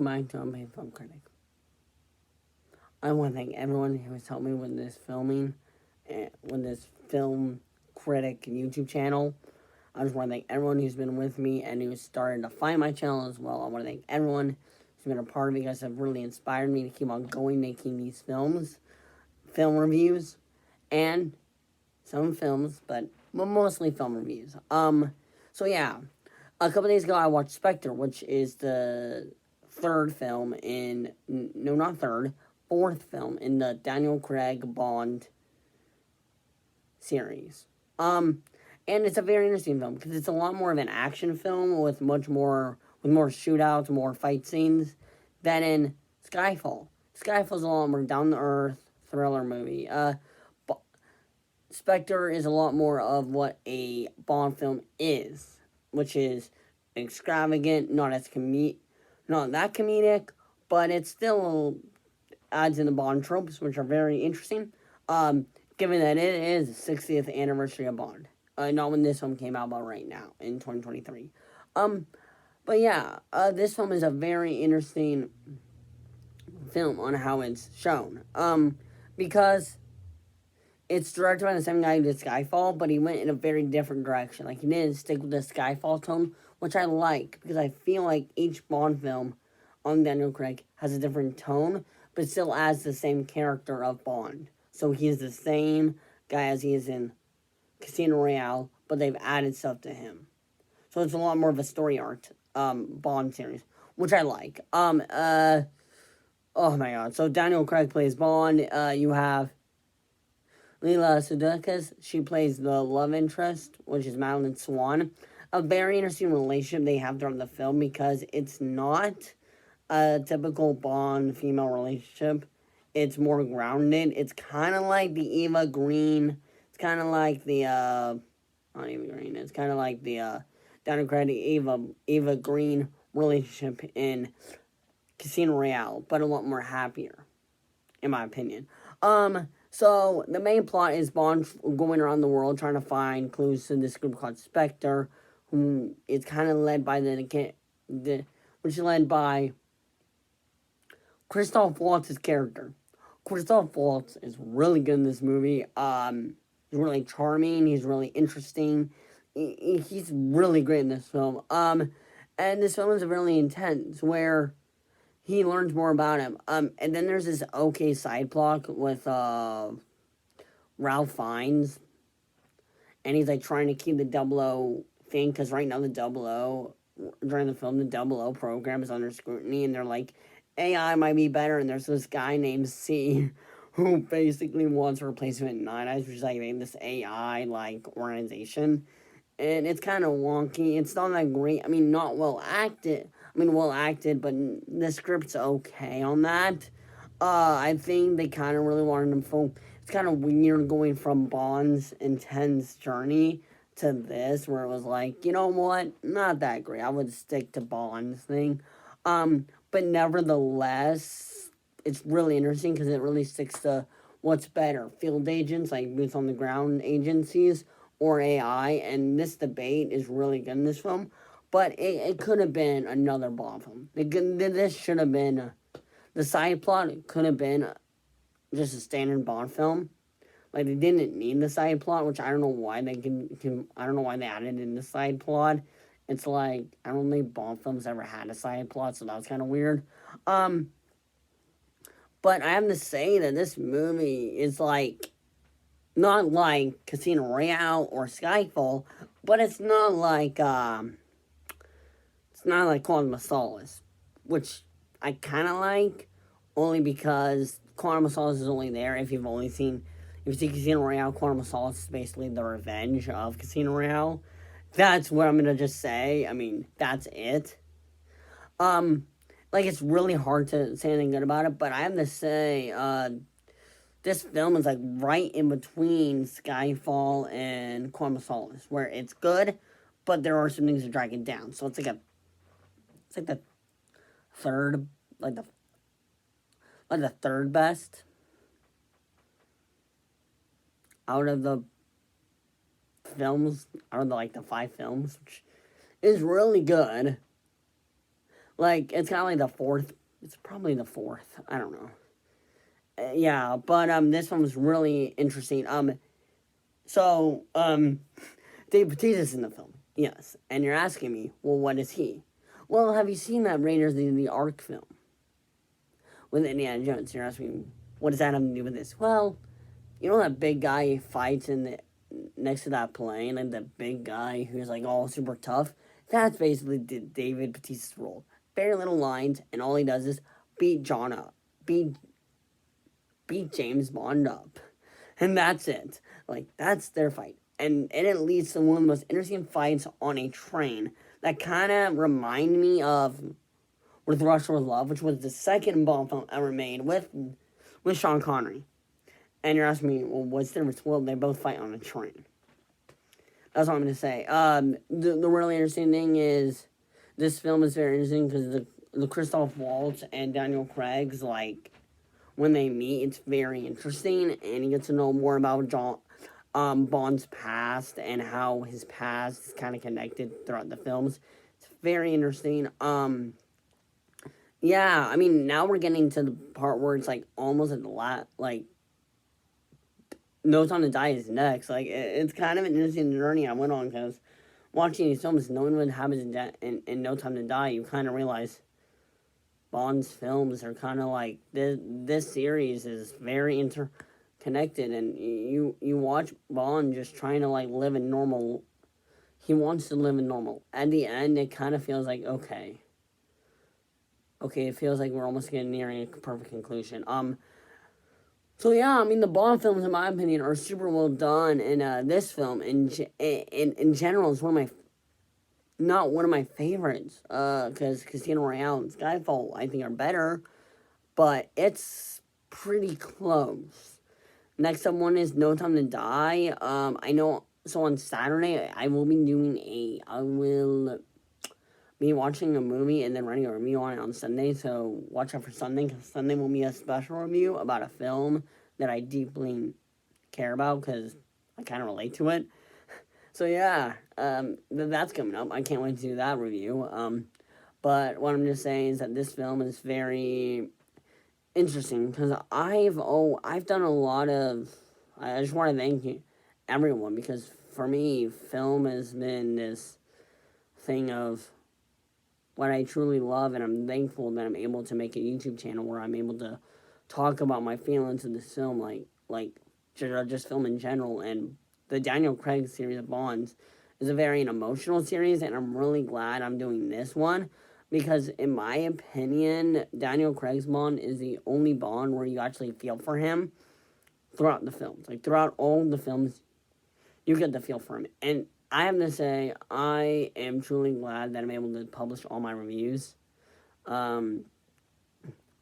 welcome back to Unpaid Film Critic. I want to thank everyone who has helped me with this filming, and with this film critic YouTube channel. I just want to thank everyone who's been with me and who's started to find my channel as well. I want to thank everyone who's been a part of it. You guys have really inspired me to keep on going, making these film reviews, and some films, but mostly film reviews. So yeah, a couple days ago I watched Specter, which is the fourth film in the Daniel Craig Bond series. And it's a very interesting film because it's a lot more of an action film with more shootouts, more fight scenes than in Skyfall. Skyfall's a lot more down to earth thriller movie. Spectre is a lot more of what a Bond film is, which is extravagant, not that comedic, but it still adds in the Bond tropes, which are very interesting. Given that it is the 60th anniversary of Bond, not when this film came out, but right now in 2023. But yeah, this film is a very interesting film on how it's shown. Because it's directed by the same guy who did Skyfall, but he went in a very different direction. Like, he didn't stick with the Skyfall tone, which I like, because I feel like each Bond film on Daniel Craig has a different tone, but still adds the same character of Bond. So he is the same guy as he is in Casino Royale, but they've added stuff to him. So it's a lot more of a story arc, Bond series, which I like. Oh my god. So Daniel Craig plays Bond. You have Leela Sudeikis. She plays the love interest, which is Madeline Swan. A very interesting relationship they have throughout the film because it's not a typical Bond female relationship. It's more grounded. It's kind of like the Eva Green. It's kind of like the not Eva Green. It's kind of like the Daniel Craig Eva Green relationship in Casino Royale, but a lot more happier, in my opinion. So the main plot is Bond going around the world trying to find clues to this group called Specter, who is kind of led by which is led by Christoph Waltz's character. Christoph Waltz is really good in this movie. He's really charming. He's really interesting. He's really great in this film. And this film is really intense, where he learns more about him. And then there's this okay side plot with Ralph Fiennes, and he's like trying to keep the 00 thing, because right now during the film, the 00 program is under scrutiny, and they're like, AI might be better, and there's this guy named C who basically wants a replacement Nine Eyes, which is like this AI like organization, and it's kind of wonky. It's not that great. I mean, not well acted. Well acted, but the script's okay on that. I think they kind of really wanted him to. It's kind of weird going from Bond's intense journey to this, where it was like, you know what, not that great. I would stick to Bond's thing. But nevertheless, it's really interesting because it really sticks to what's better, field agents, like boots on the ground agencies, or AI, and this debate is really good in this film. But it could have been another Bond film. This should have been, the side plot could have been just a standard Bond film. Like, they didn't need the side plot, which I don't know why I don't know why they added in the side plot. It's like, I don't think Bond films ever had a side plot, so that was kind of weird. But I have to say that this movie is like, not like Casino Royale or Skyfall, but it's not like Quantum of Solace, which I kind of like, only because Quantum of Solace is only there if you see Casino Royale. Quantum of Solace is basically the revenge of Casino Royale. That's what I'm gonna just say. I mean, that's it. Like, it's really hard to say anything good about it, but I have to say, this film is like right in between Skyfall and Quantum of Solace, where it's good, but there are some things that drag it down. So it's like the third, like the third best out of the films, out of the 5 films, which is really good. Like, it's kind of like the fourth. It's probably the fourth. I don't know. Yeah, but this one was really interesting. So Dave Bautista's in the film, yes, and you're asking me, well, what is he? Well, have you seen that Raiders of the Ark film with Indiana Jones? You're asking me, what does that have to do with this? Well, you know that big guy fights in the next to that plane, and the big guy who's like all super tough. That's basically David Bautista's role. Very little lines, and all he does is beat John up, beat James Bond up, and that's it. Like that's their fight, and it leads to one of the most interesting fights on a train that kind of remind me of With Rush with Love, which was the second Bond film ever made with Sean Connery. And you're asking me, well, what's the difference? Well, they both fight on a train. That's all I'm going to say. The really interesting thing is this film is very interesting because the Christoph Waltz and Daniel Craig's, like, when they meet, it's very interesting, and you get to know more about Bond's past and how his past is kind of connected throughout the films. It's very interesting. Yeah, I mean, now we're getting to the part where it's like almost at the last, like No Time to Die is next. Like it's kind of an interesting journey I went on because watching these films, knowing what happens in No Time to Die, you kind of realize Bond's films are kind of like this series is very interconnected, and you watch Bond just trying to like live a normal. He wants to live a normal. At the end, it kind of feels like okay, it feels like we're almost getting nearing a perfect conclusion. So yeah, I mean the Bond films, in my opinion, are super well done, and this film in general is one of my not one of my favorites. Because Casino Royale and Skyfall I think are better, but it's pretty close. Next up one is No Time to Die. I know. So on Saturday I will be watching a movie and then writing a review on it on Sunday, so watch out for Sunday, because Sunday will be a special review about a film that I deeply care about, because I kind of relate to it. So yeah, that's coming up. I can't wait to do that review. But what I'm just saying is that this film is very interesting, because I've done a lot of, I just want to thank you, everyone, because for me, film has been this thing of what I truly love, and I'm thankful that I'm able to make a YouTube channel where I'm able to talk about my feelings of this film, like just film in general. And the Daniel Craig series of Bonds is a very emotional series, and I'm really glad I'm doing this one because, in my opinion, Daniel Craig's Bond is the only Bond where you actually feel for him throughout the films. Like throughout all the films, you get the feel for him, and I have to say, I am truly glad that I'm able to publish all my reviews. Um,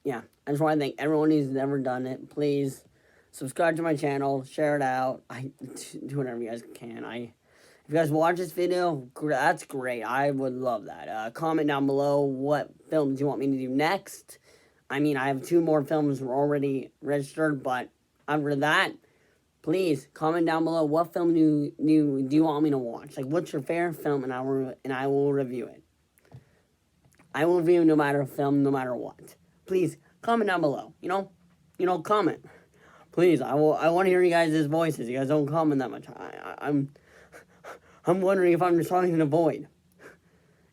yeah, I just want to thank everyone who's never done it. Please subscribe to my channel, share it out. Do whatever you guys can. If you guys watch this video, that's great. I would love that. Comment down below what films you want me to do next. I mean, I have 2 more films already registered, but after that, please comment down below what film do you want me to watch. Like, what's your favorite film, and I will review it. I will review no matter film, no matter what. Please comment down below. Comment. Please, I want to hear you guys' voices. You guys don't comment that much. I'm wondering if I'm just talking in a void.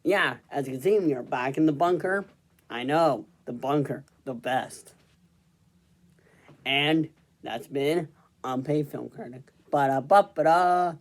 Yeah, as you can see, we are back in the bunker. I know, the bunker, the best. And that's been Unpaid Film Critic. Ba-da-ba-ba-da.